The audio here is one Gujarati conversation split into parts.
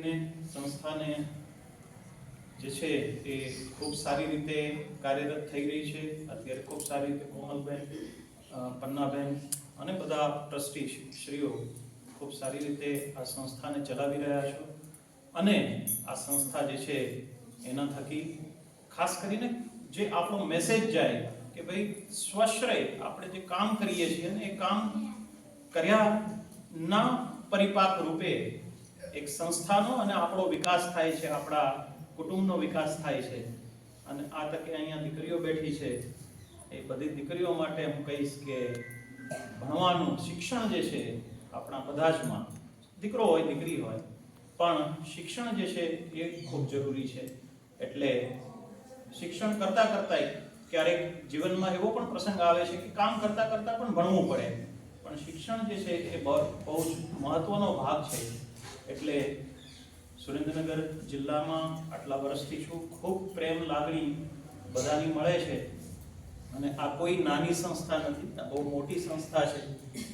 કરીને સંસ્થાને જે છે એ ખૂબ સારી રીતે કાર્યરત થઈ રહી છે। અત્યારે ખૂબ સારી રીતે કોમલબેન, પન્નાબેન અને બધા ટ્રસ્ટી શ્રીઓ ખૂબ સારી રીતે આ સંસ્થાને ચલાવી રહ્યા છો અને આ સંસ્થા જે છે એના થકી ખાસ કરીને જે આપણો મેસેજ જાય કે ભાઈ સ્વશ્રય આપણે જે કામ કરીએ છીએ અને એ કામ કર્યાના પરિપાક રૂપે એક સંસ્થાનો અને આપણો વિકાસ થાય છે, આપણા કુટુંબનો વિકાસ થાય છે। અને આ તકે અહીંયા દીકરીઓ બેઠી છે, એ બધી દીકરીઓ માટે હું કહીશ કે ભણવાનું શિક્ષણ જે છે આપણા બધા જમાં, દીકરો હોય દીકરી હોય, પણ શિક્ષણ જે છે એ ખૂબ જરૂરી છે। એટલે શિક્ષણ કરતા કરતા ક્યારેક જીવનમાં એવો પણ પ્રસંગ આવે છે કે કામ કરતા કરતા પણ ભણવું પડે, પણ શિક્ષણ જે છે એ બહુ જ મહત્વનો ભાગ છે। એટલે સુરેન્દ્રનગર જિલ્લામાં આટલા વર્ષથી છું, ખૂબ પ્રેમ લાગણી બધાની મળે છે અને આ કોઈ નાની સંસ્થા નથી, આ બહુ મોટી સંસ્થા છે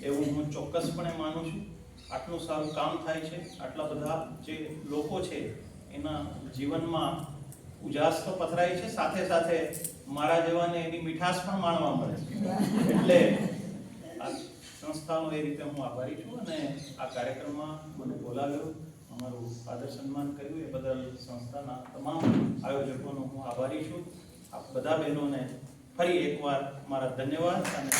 એવું હું ચોક્કસપણે માનું છું। આટલું સારું કામ થાય છે, આટલા બધા જે લોકો છે એના જીવનમાં ઉજાસ તો પથરાય છે, સાથે સાથે મારા જેવાને એની મીઠાશ પણ માણવા મળે છે। એટલે આ સંસ્થાનો એ રીતે હું આભારી છું અને આ કાર્યક્રમમાં મને બોલાવ્યો, અમારું આદર સન્માન કર્યું, એ બદલ સંસ્થાના તમામ આયોજકોનો હું આભારી છું। આપ બધા બહેનોને ફરી એકવાર મારા ધન્યવાદ અને